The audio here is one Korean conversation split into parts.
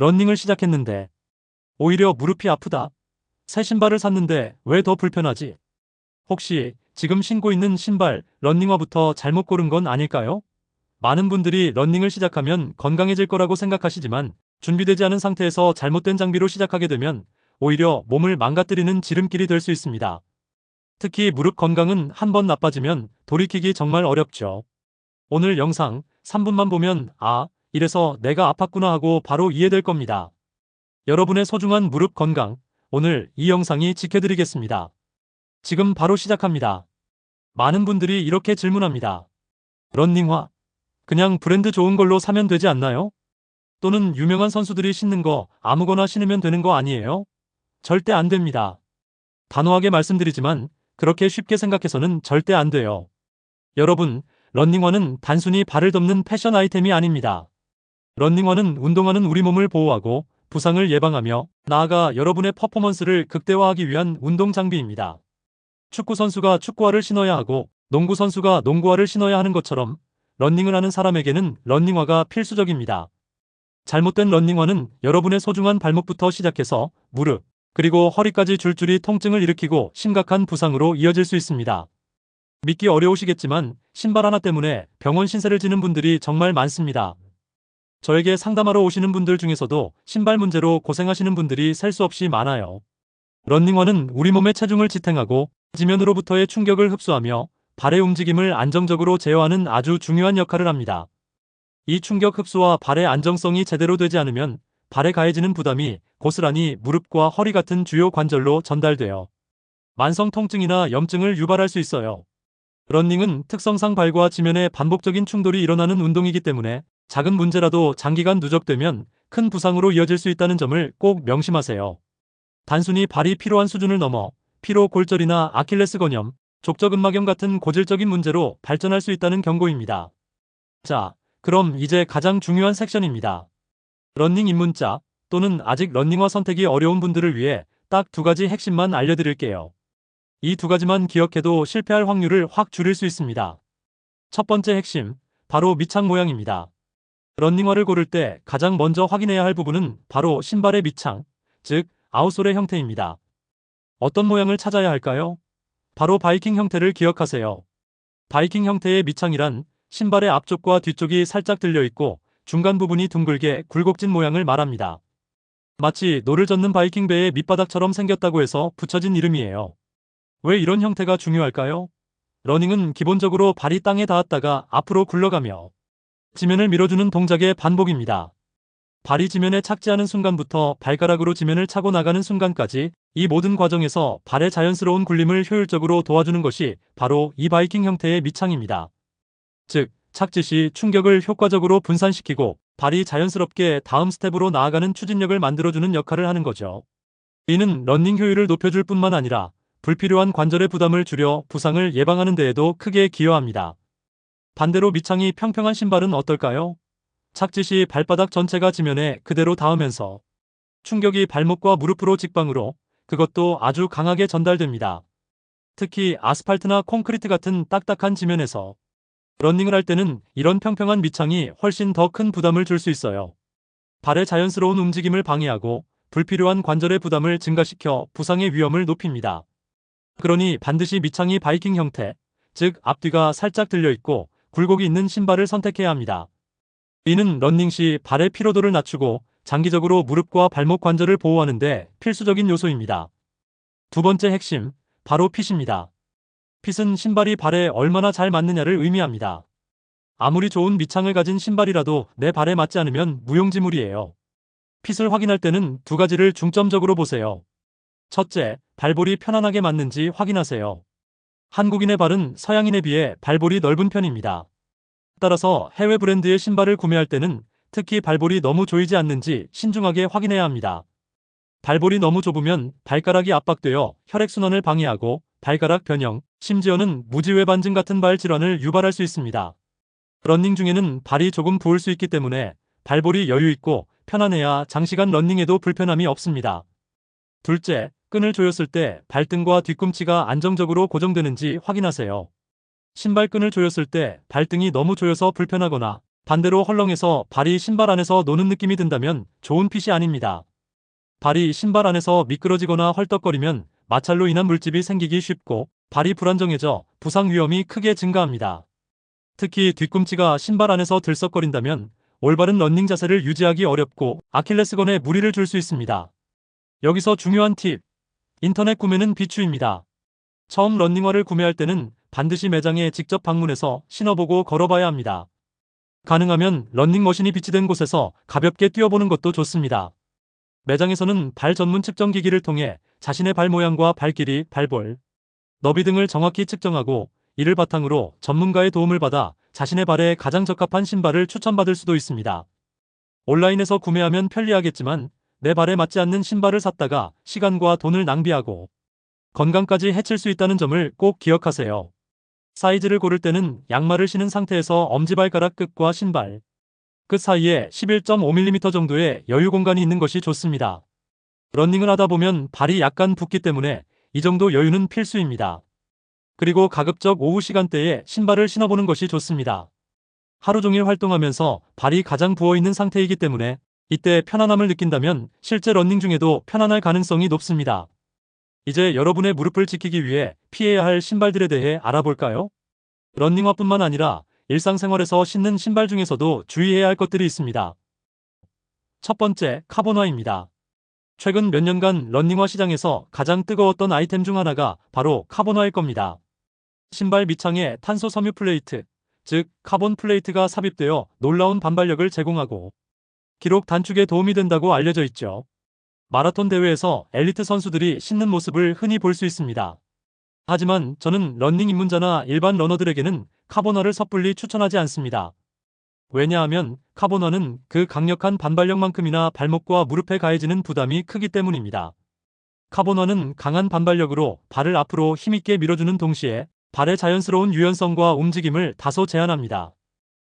러닝을 시작했는데 오히려 무릎이 아프다. 새 신발을 샀는데 왜 더 불편하지? 혹시 지금 신고 있는 신발, 러닝화부터 잘못 고른 건 아닐까요? 많은 분들이 러닝을 시작하면 건강해질 거라고 생각하시지만 준비되지 않은 상태에서 잘못된 장비로 시작하게 되면 오히려 몸을 망가뜨리는 지름길이 될 수 있습니다. 특히 무릎 건강은 한번 나빠지면 돌이키기 정말 어렵죠. 오늘 영상 3분만 보면 이래서 내가 아팠구나 하고 바로 이해될 겁니다. 여러분의 소중한 무릎 건강, 오늘 이 영상이 지켜드리겠습니다. 지금 바로 시작합니다. 많은 분들이 이렇게 질문합니다. 러닝화? 그냥 브랜드 좋은 걸로 사면 되지 않나요? 또는 유명한 선수들이 신는 거 아무거나 신으면 되는 거 아니에요? 절대 안 됩니다. 단호하게 말씀드리지만 그렇게 쉽게 생각해서는 절대 안 돼요. 여러분, 러닝화는 단순히 발을 덮는 패션 아이템이 아닙니다. 러닝화는 운동하는 우리 몸을 보호하고 부상을 예방하며 나아가 여러분의 퍼포먼스를 극대화하기 위한 운동 장비입니다. 축구 선수가 축구화를 신어야 하고 농구 선수가 농구화를 신어야 하는 것처럼 러닝을 하는 사람에게는 러닝화가 필수적입니다. 잘못된 러닝화는 여러분의 소중한 발목부터 시작해서 무릎, 그리고 허리까지 줄줄이 통증을 일으키고 심각한 부상으로 이어질 수 있습니다. 믿기 어려우시겠지만 신발 하나 때문에 병원 신세를 지는 분들이 정말 많습니다. 저에게 상담하러 오시는 분들 중에서도 신발 문제로 고생하시는 분들이 셀 수 없이 많아요. 러닝화는 우리 몸의 체중을 지탱하고 지면으로부터의 충격을 흡수하며 발의 움직임을 안정적으로 제어하는 아주 중요한 역할을 합니다. 이 충격 흡수와 발의 안정성이 제대로 되지 않으면 발에 가해지는 부담이 고스란히 무릎과 허리 같은 주요 관절로 전달되어 만성 통증이나 염증을 유발할 수 있어요. 러닝은 특성상 발과 지면에 반복적인 충돌이 일어나는 운동이기 때문에 작은 문제라도 장기간 누적되면 큰 부상으로 이어질 수 있다는 점을 꼭 명심하세요. 단순히 발이 피로한 수준을 넘어 피로 골절이나 아킬레스건염, 족저근막염 같은 고질적인 문제로 발전할 수 있다는 경고입니다. 자, 그럼 이제 가장 중요한 섹션입니다. 러닝 입문자 또는 아직 러닝화 선택이 어려운 분들을 위해 딱 두 가지 핵심만 알려드릴게요. 이 두 가지만 기억해도 실패할 확률을 확 줄일 수 있습니다. 첫 번째 핵심, 바로 밑창 모양입니다. 러닝화를 고를 때 가장 먼저 확인해야 할 부분은 바로 신발의 밑창, 즉 아웃솔의 형태입니다. 어떤 모양을 찾아야 할까요? 바로 바이킹 형태를 기억하세요. 바이킹 형태의 밑창이란 신발의 앞쪽과 뒤쪽이 살짝 들려있고 중간 부분이 둥글게 굴곡진 모양을 말합니다. 마치 노를 젓는 바이킹 배의 밑바닥처럼 생겼다고 해서 붙여진 이름이에요. 왜 이런 형태가 중요할까요? 러닝은 기본적으로 발이 땅에 닿았다가 앞으로 굴러가며 지면을 밀어주는 동작의 반복입니다. 발이 지면에 착지하는 순간부터 발가락으로 지면을 차고 나가는 순간까지 이 모든 과정에서 발의 자연스러운 굴림을 효율적으로 도와주는 것이 바로 이 바이킹 형태의 밑창입니다. 즉, 착지 시 충격을 효과적으로 분산시키고 발이 자연스럽게 다음 스텝으로 나아가는 추진력을 만들어주는 역할을 하는 거죠. 이는 러닝 효율을 높여줄 뿐만 아니라 불필요한 관절의 부담을 줄여 부상을 예방하는 데에도 크게 기여합니다. 반대로 밑창이 평평한 신발은 어떨까요? 착지 시 발바닥 전체가 지면에 그대로 닿으면서 충격이 발목과 무릎으로 직방으로, 그것도 아주 강하게 전달됩니다. 특히 아스팔트나 콘크리트 같은 딱딱한 지면에서 러닝을 할 때는 이런 평평한 밑창이 훨씬 더 큰 부담을 줄 수 있어요. 발의 자연스러운 움직임을 방해하고 불필요한 관절의 부담을 증가시켜 부상의 위험을 높입니다. 그러니 반드시 밑창이 바이킹 형태, 즉 앞뒤가 살짝 들려있고 굴곡이 있는 신발을 선택해야 합니다. 이는 러닝 시 발의 피로도를 낮추고 장기적으로 무릎과 발목 관절을 보호하는 데 필수적인 요소입니다. 두 번째 핵심, 바로 핏입니다. 핏은 신발이 발에 얼마나 잘 맞느냐를 의미합니다. 아무리 좋은 밑창을 가진 신발이라도 내 발에 맞지 않으면 무용지물이에요. 핏을 확인할 때는 두 가지를 중점적으로 보세요. 첫째, 발볼이 편안하게 맞는지 확인하세요. 한국인의 발은 서양인에 비해 발볼이 넓은 편입니다. 따라서 해외 브랜드의 신발을 구매할 때는 특히 발볼이 너무 조이지 않는지 신중하게 확인해야 합니다. 발볼이 너무 좁으면 발가락이 압박되어 혈액순환을 방해하고 발가락 변형, 심지어는 무지외 반증 같은 발 질환을 유발할 수 있습니다. 러닝 중에는 발이 조금 부을 수 있기 때문에 발볼이 여유있고 편안해야 장시간 러닝에도 불편함이 없습니다. 둘째, 끈을 조였을 때 발등과 뒤꿈치가 안정적으로 고정되는지 확인하세요. 신발끈을 조였을 때 발등이 너무 조여서 불편하거나 반대로 헐렁해서 발이 신발 안에서 노는 느낌이 든다면 좋은 핏이 아닙니다. 발이 신발 안에서 미끄러지거나 헐떡거리면 마찰로 인한 물집이 생기기 쉽고 발이 불안정해져 부상 위험이 크게 증가합니다. 특히 뒤꿈치가 신발 안에서 들썩거린다면 올바른 러닝 자세를 유지하기 어렵고 아킬레스건에 무리를 줄 수 있습니다. 여기서 중요한 팁. 인터넷 구매는 비추입니다. 처음 러닝화를 구매할 때는 반드시 매장에 직접 방문해서 신어보고 걸어봐야 합니다. 가능하면 러닝머신이 비치된 곳에서 가볍게 뛰어보는 것도 좋습니다. 매장에서는 발 전문 측정기기를 통해 자신의 발 모양과 발 길이, 발볼, 너비 등을 정확히 측정하고 이를 바탕으로 전문가의 도움을 받아 자신의 발에 가장 적합한 신발을 추천받을 수도 있습니다. 온라인에서 구매하면 편리하겠지만 내 발에 맞지 않는 신발을 샀다가 시간과 돈을 낭비하고 건강까지 해칠 수 있다는 점을 꼭 기억하세요. 사이즈를 고를 때는 양말을 신은 상태에서 엄지발가락 끝과 신발 끝 사이에 11.5mm 정도의 여유 공간이 있는 것이 좋습니다. 러닝을 하다 보면 발이 약간 붓기 때문에 이 정도 여유는 필수입니다. 그리고 가급적 오후 시간대에 신발을 신어보는 것이 좋습니다. 하루 종일 활동하면서 발이 가장 부어있는 상태이기 때문에 이때 편안함을 느낀다면 실제 러닝 중에도 편안할 가능성이 높습니다. 이제 여러분의 무릎을 지키기 위해 피해야 할 신발들에 대해 알아볼까요? 러닝화뿐만 아니라 일상생활에서 신는 신발 중에서도 주의해야 할 것들이 있습니다. 첫 번째, 카본화입니다. 최근 몇 년간 러닝화 시장에서 가장 뜨거웠던 아이템 중 하나가 바로 카본화일 겁니다. 신발 밑창에 탄소 섬유 플레이트, 즉 카본 플레이트가 삽입되어 놀라운 반발력을 제공하고 기록 단축에 도움이 된다고 알려져 있죠. 마라톤 대회에서 엘리트 선수들이 신는 모습을 흔히 볼 수 있습니다. 하지만 저는 러닝 입문자나 일반 러너들에게는 카본화를 섣불리 추천하지 않습니다. 왜냐하면 카본화는 그 강력한 반발력만큼이나 발목과 무릎에 가해지는 부담이 크기 때문입니다. 카본화는 강한 반발력으로 발을 앞으로 힘있게 밀어주는 동시에 발의 자연스러운 유연성과 움직임을 다소 제한합니다.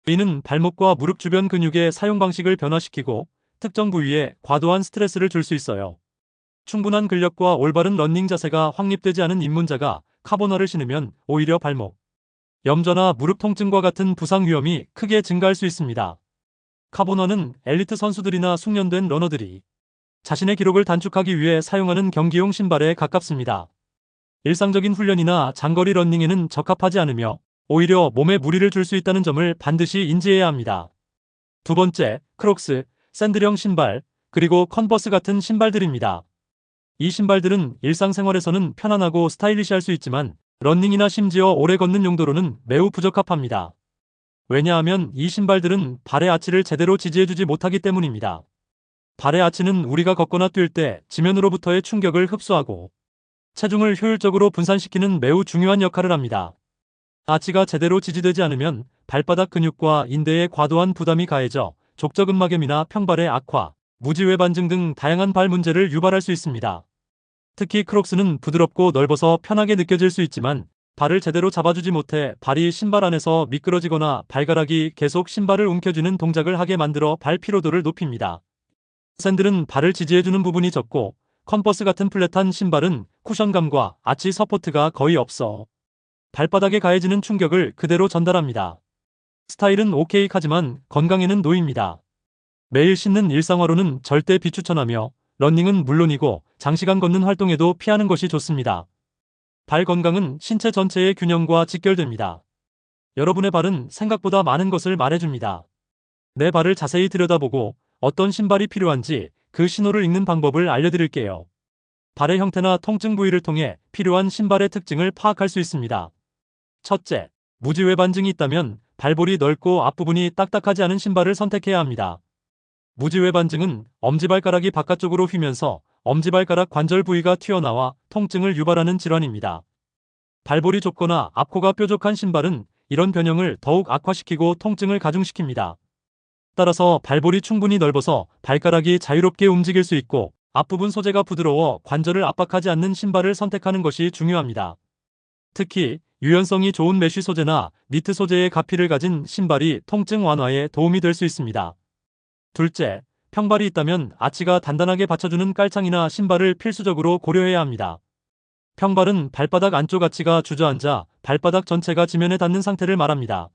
이는 발목과 무릎 주변 근육의 사용 방식을 변화시키고 특정 부위에 과도한 스트레스를 줄 수 있어요. 충분한 근력과 올바른 러닝 자세가 확립되지 않은 입문자가 카본화를 신으면 오히려 발목, 염좌나 무릎 통증과 같은 부상 위험이 크게 증가할 수 있습니다. 카본화는 엘리트 선수들이나 숙련된 러너들이 자신의 기록을 단축하기 위해 사용하는 경기용 신발에 가깝습니다. 일상적인 훈련이나 장거리 러닝에는 적합하지 않으며 오히려 몸에 무리를 줄 수 있다는 점을 반드시 인지해야 합니다. 두 번째, 크록스, 샌들형 신발, 그리고 컨버스 같은 신발들입니다. 이 신발들은 일상생활에서는 편안하고 스타일리시할 수 있지만 러닝이나 심지어 오래 걷는 용도로는 매우 부적합합니다. 왜냐하면 이 신발들은 발의 아치를 제대로 지지해주지 못하기 때문입니다. 발의 아치는 우리가 걷거나 뛸 때 지면으로부터의 충격을 흡수하고 체중을 효율적으로 분산시키는 매우 중요한 역할을 합니다. 아치가 제대로 지지되지 않으면 발바닥 근육과 인대에 과도한 부담이 가해져 족저근막염이나 평발의 악화, 무지외반증 등 다양한 발 문제를 유발할 수 있습니다. 특히 크록스는 부드럽고 넓어서 편하게 느껴질 수 있지만 발을 제대로 잡아주지 못해 발이 신발 안에서 미끄러지거나 발가락이 계속 신발을 움켜쥐는 동작을 하게 만들어 발 피로도를 높입니다. 샌들은 발을 지지해주는 부분이 적고 컨버스 같은 플랫한 신발은 쿠션감과 아치 서포트가 거의 없어 발바닥에 가해지는 충격을 그대로 전달합니다. 스타일은 오케이 하지만 건강에는 노입니다. 매일 신는 일상화로는 절대 비추천하며 러닝은 물론이고 장시간 걷는 활동에도 피하는 것이 좋습니다. 발 건강은 신체 전체의 균형과 직결됩니다. 여러분의 발은 생각보다 많은 것을 말해줍니다. 내 발을 자세히 들여다보고 어떤 신발이 필요한지 그 신호를 읽는 방법을 알려드릴게요. 발의 형태나 통증 부위를 통해 필요한 신발의 특징을 파악할 수 있습니다. 첫째, 무지외반증이 있다면 발볼이 넓고 앞부분이 딱딱하지 않은 신발을 선택해야 합니다. 무지외반증은 엄지발가락이 바깥쪽으로 휘면서 엄지발가락 관절 부위가 튀어나와 통증을 유발하는 질환입니다. 발볼이 좁거나 앞코가 뾰족한 신발은 이런 변형을 더욱 악화시키고 통증을 가중시킵니다. 따라서 발볼이 충분히 넓어서 발가락이 자유롭게 움직일 수 있고 앞부분 소재가 부드러워 관절을 압박하지 않는 신발을 선택하는 것이 중요합니다. 특히 유연성이 좋은 메쉬 소재나 니트 소재의 가피를 가진 신발이 통증 완화에 도움이 될 수 있습니다. 둘째, 평발이 있다면 아치가 단단하게 받쳐주는 깔창이나 신발을 필수적으로 고려해야 합니다. 평발은 발바닥 안쪽 아치가 주저앉아 발바닥 전체가 지면에 닿는 상태를 말합니다.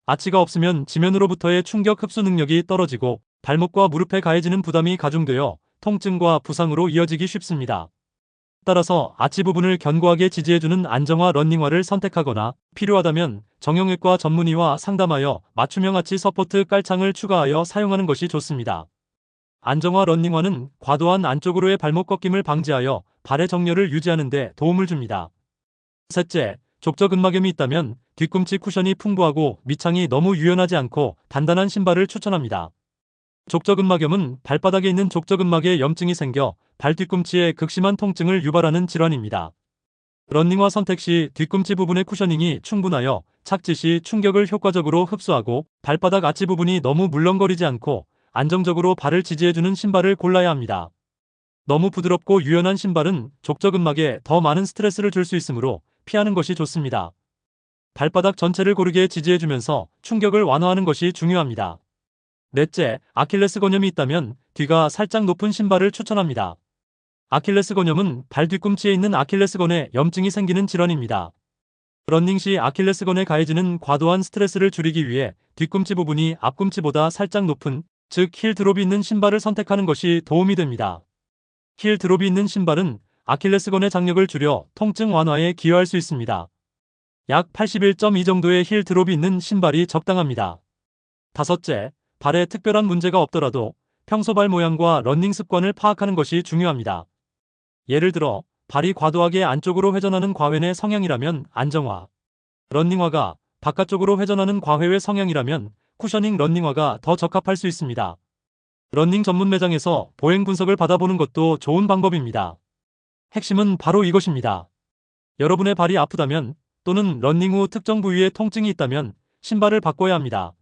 아치가 없으면 지면으로부터의 충격 흡수 능력이 떨어지고 발목과 무릎에 가해지는 부담이 가중되어 통증과 부상으로 이어지기 쉽습니다. 따라서 아치 부분을 견고하게 지지해주는 안정화 러닝화를 선택하거나 필요하다면 정형외과 전문의와 상담하여 맞춤형 아치 서포트 깔창을 추가하여 사용하는 것이 좋습니다. 안정화 러닝화는 과도한 안쪽으로의 발목 꺾임을 방지하여 발의 정렬을 유지하는 데 도움을 줍니다. 셋째, 족저근막염이 있다면 뒤꿈치 쿠션이 풍부하고 밑창이 너무 유연하지 않고 단단한 신발을 추천합니다. 족저근막염은 발바닥에 있는 족저근막에 염증이 생겨 발 뒤꿈치에 극심한 통증을 유발하는 질환입니다. 러닝화 선택 시 뒤꿈치 부분의 쿠셔닝이 충분하여 착지 시 충격을 효과적으로 흡수하고 발바닥 아치 부분이 너무 물렁거리지 않고 안정적으로 발을 지지해주는 신발을 골라야 합니다. 너무 부드럽고 유연한 신발은 족저근막에 더 많은 스트레스를 줄 수 있으므로 피하는 것이 좋습니다. 발바닥 전체를 고르게 지지해주면서 충격을 완화하는 것이 중요합니다. 넷째, 아킬레스 건염이 있다면 뒤가 살짝 높은 신발을 추천합니다. 아킬레스 건염은 발 뒤꿈치에 있는 아킬레스건에 염증이 생기는 질환입니다. 러닝 시 아킬레스건에 가해지는 과도한 스트레스를 줄이기 위해 뒤꿈치 부분이 앞꿈치보다 살짝 높은, 즉 힐 드롭이 있는 신발을 선택하는 것이 도움이 됩니다. 힐 드롭이 있는 신발은 아킬레스건의 장력을 줄여 통증 완화에 기여할 수 있습니다. 약 81.2 정도의 힐 드롭이 있는 신발이 적당합니다. 다섯째, 발에 특별한 문제가 없더라도 평소 발 모양과 러닝 습관을 파악하는 것이 중요합니다. 예를 들어 발이 과도하게 안쪽으로 회전하는 과회내 성향이라면 안정화, 러닝화가 바깥쪽으로 회전하는 과회외 성향이라면 쿠셔닝 러닝화가 더 적합할 수 있습니다. 러닝 전문 매장에서 보행 분석을 받아보는 것도 좋은 방법입니다. 핵심은 바로 이것입니다. 여러분의 발이 아프다면 또는 러닝 후 특정 부위에 통증이 있다면 신발을 바꿔야 합니다.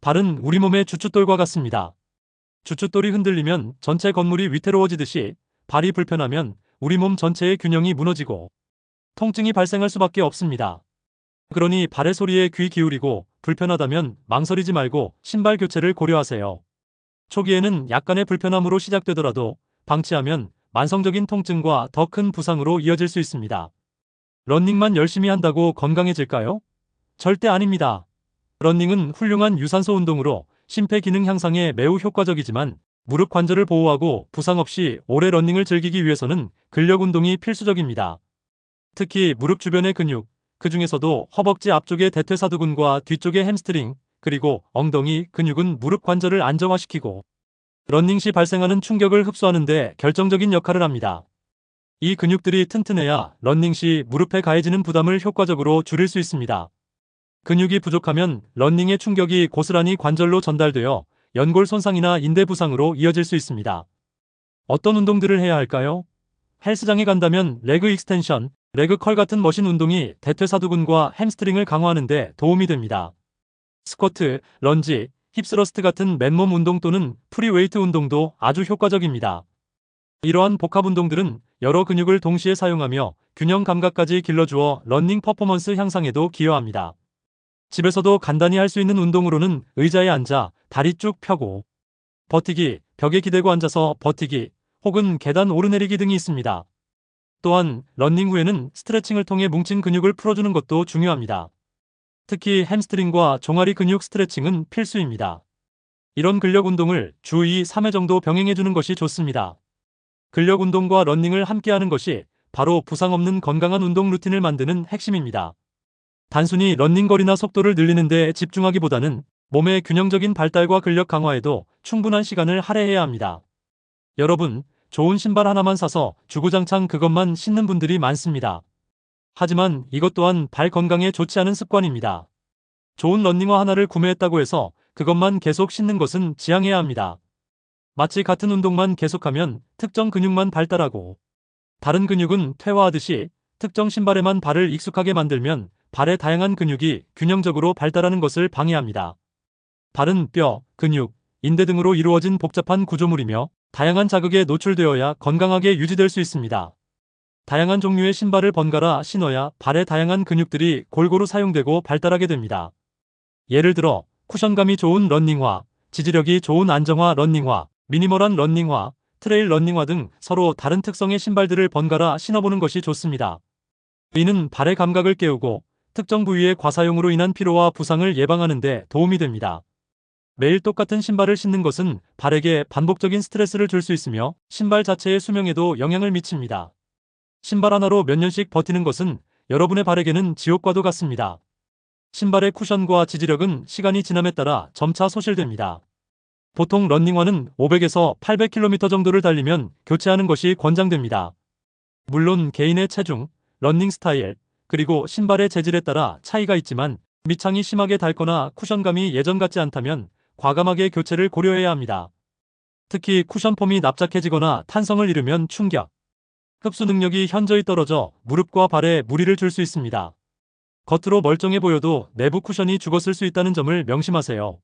발은 우리 몸의 주춧돌과 같습니다. 주춧돌이 흔들리면 전체 건물이 위태로워지듯이 발이 불편하면 우리 몸 전체의 균형이 무너지고 통증이 발생할 수밖에 없습니다. 그러니 발의 소리에 귀 기울이고 불편하다면 망설이지 말고 신발 교체를 고려하세요. 초기에는 약간의 불편함으로 시작되더라도 방치하면 만성적인 통증과 더 큰 부상으로 이어질 수 있습니다. 러닝만 열심히 한다고 건강해질까요? 절대 아닙니다. 러닝은 훌륭한 유산소 운동으로 심폐기능 향상에 매우 효과적이지만 무릎 관절을 보호하고 부상 없이 오래 러닝을 즐기기 위해서는 근력 운동이 필수적입니다. 특히 무릎 주변의 근육, 그 중에서도 허벅지 앞쪽의 대퇴사두근과 뒤쪽의 햄스트링, 그리고 엉덩이 근육은 무릎 관절을 안정화시키고 러닝 시 발생하는 충격을 흡수하는 데 결정적인 역할을 합니다. 이 근육들이 튼튼해야 러닝 시 무릎에 가해지는 부담을 효과적으로 줄일 수 있습니다. 근육이 부족하면 러닝의 충격이 고스란히 관절로 전달되어 연골 손상이나 인대 부상으로 이어질 수 있습니다. 어떤 운동들을 해야 할까요? 헬스장에 간다면 레그 익스텐션, 레그 컬 같은 머신 운동이 대퇴사두근과 햄스트링을 강화하는 데 도움이 됩니다. 스쿼트, 런지, 힙스러스트 같은 맨몸 운동 또는 프리웨이트 운동도 아주 효과적입니다. 이러한 복합 운동들은 여러 근육을 동시에 사용하며 균형 감각까지 길러주어 러닝 퍼포먼스 향상에도 기여합니다. 집에서도 간단히 할 수 있는 운동으로는 의자에 앉아 다리 쭉 펴고 버티기, 벽에 기대고 앉아서 버티기, 혹은 계단 오르내리기 등이 있습니다. 또한 러닝 후에는 스트레칭을 통해 뭉친 근육을 풀어주는 것도 중요합니다. 특히 햄스트링과 종아리 근육 스트레칭은 필수입니다. 이런 근력 운동을 주 2, 3회 정도 병행해주는 것이 좋습니다. 근력 운동과 러닝을 함께하는 것이 바로 부상 없는 건강한 운동 루틴을 만드는 핵심입니다. 단순히 러닝거리나 속도를 늘리는 데 집중하기보다는 몸의 균형적인 발달과 근력 강화에도 충분한 시간을 할애해야 합니다. 여러분, 좋은 신발 하나만 사서 주구장창 그것만 신는 분들이 많습니다. 하지만 이것 또한 발 건강에 좋지 않은 습관입니다. 좋은 러닝화 하나를 구매했다고 해서 그것만 계속 신는 것은 지양해야 합니다. 마치 같은 운동만 계속하면 특정 근육만 발달하고 다른 근육은 퇴화하듯이 특정 신발에만 발을 익숙하게 만들면 발의 다양한 근육이 균형적으로 발달하는 것을 방해합니다. 발은 뼈, 근육, 인대 등으로 이루어진 복잡한 구조물이며 다양한 자극에 노출되어야 건강하게 유지될 수 있습니다. 다양한 종류의 신발을 번갈아 신어야 발의 다양한 근육들이 골고루 사용되고 발달하게 됩니다. 예를 들어 쿠션감이 좋은 러닝화, 지지력이 좋은 안정화 러닝화, 미니멀한 러닝화, 트레일 러닝화 등 서로 다른 특성의 신발들을 번갈아 신어보는 것이 좋습니다. 이는 발의 감각을 깨우고 특정 부위의 과사용으로 인한 피로와 부상을 예방하는 데 도움이 됩니다. 매일 똑같은 신발을 신는 것은 발에게 반복적인 스트레스를 줄 수 있으며 신발 자체의 수명에도 영향을 미칩니다. 신발 하나로 몇 년씩 버티는 것은 여러분의 발에게는 지옥과도 같습니다. 신발의 쿠션과 지지력은 시간이 지남에 따라 점차 소실됩니다. 보통 런닝화는 500에서 800km 정도를 달리면 교체하는 것이 권장됩니다. 물론 개인의 체중, 러닝 스타일, 그리고 신발의 재질에 따라 차이가 있지만 밑창이 심하게 닳거나 쿠션감이 예전 같지 않다면 과감하게 교체를 고려해야 합니다. 특히 쿠션폼이 납작해지거나 탄성을 잃으면 충격, 흡수 능력이 현저히 떨어져 무릎과 발에 무리를 줄 수 있습니다. 겉으로 멀쩡해 보여도 내부 쿠션이 죽었을 수 있다는 점을 명심하세요.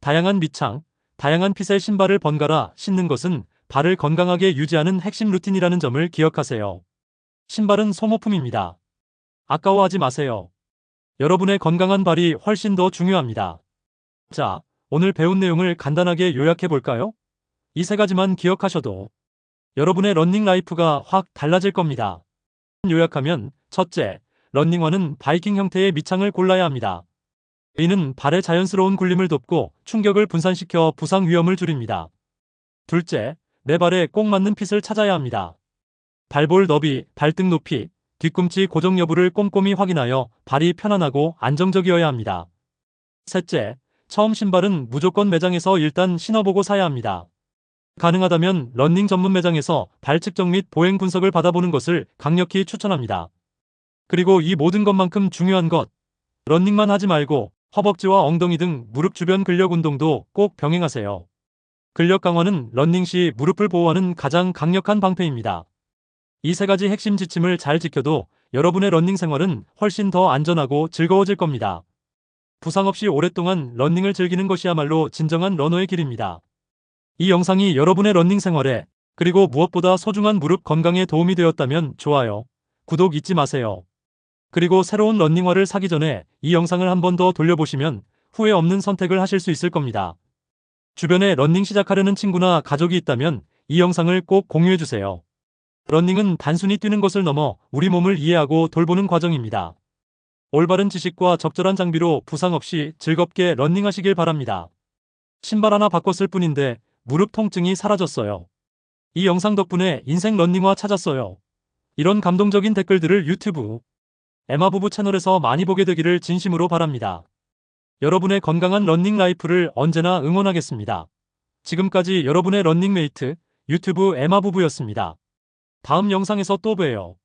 다양한 밑창, 다양한 핏의 신발을 번갈아 신는 것은 발을 건강하게 유지하는 핵심 루틴이라는 점을 기억하세요. 신발은 소모품입니다. 아까워하지 마세요. 여러분의 건강한 발이 훨씬 더 중요합니다. 자, 오늘 배운 내용을 간단하게 요약해 볼까요? 이 세 가지만 기억하셔도 여러분의 러닝 라이프가 확 달라질 겁니다. 요약하면 첫째, 러닝화는 바이킹 형태의 밑창을 골라야 합니다. 이는 발의 자연스러운 굴림을 돕고 충격을 분산시켜 부상 위험을 줄입니다. 둘째, 내 발에 꼭 맞는 핏을 찾아야 합니다. 발볼 너비, 발등 높이, 뒤꿈치 고정 여부를 꼼꼼히 확인하여 발이 편안하고 안정적이어야 합니다. 셋째, 처음 신발은 무조건 매장에서 일단 신어보고 사야 합니다. 가능하다면 러닝 전문 매장에서 발 측정 및 보행 분석을 받아보는 것을 강력히 추천합니다. 그리고 이 모든 것만큼 중요한 것, 러닝만 하지 말고 허벅지와 엉덩이 등 무릎 주변 근력 운동도 꼭 병행하세요. 근력 강화는 러닝 시 무릎을 보호하는 가장 강력한 방패입니다. 이 세 가지 핵심 지침을 잘 지켜도 여러분의 러닝 생활은 훨씬 더 안전하고 즐거워질 겁니다. 부상 없이 오랫동안 러닝을 즐기는 것이야말로 진정한 러너의 길입니다. 이 영상이 여러분의 러닝 생활에, 그리고 무엇보다 소중한 무릎 건강에 도움이 되었다면 좋아요, 구독 잊지 마세요. 그리고 새로운 러닝화를 사기 전에 이 영상을 한 번 더 돌려보시면 후회 없는 선택을 하실 수 있을 겁니다. 주변에 러닝 시작하려는 친구나 가족이 있다면 이 영상을 꼭 공유해주세요. 러닝은 단순히 뛰는 것을 넘어 우리 몸을 이해하고 돌보는 과정입니다. 올바른 지식과 적절한 장비로 부상 없이 즐겁게 러닝하시길 바랍니다. 신발 하나 바꿨을 뿐인데 무릎 통증이 사라졌어요. 이 영상 덕분에 인생 러닝화 찾았어요. 이런 감동적인 댓글들을 유튜브 에마부부 채널에서 많이 보게 되기를 진심으로 바랍니다. 여러분의 건강한 러닝 라이프를 언제나 응원하겠습니다. 지금까지 여러분의 러닝메이트 유튜브 에마부부였습니다. 다음 영상에서 또 봬요.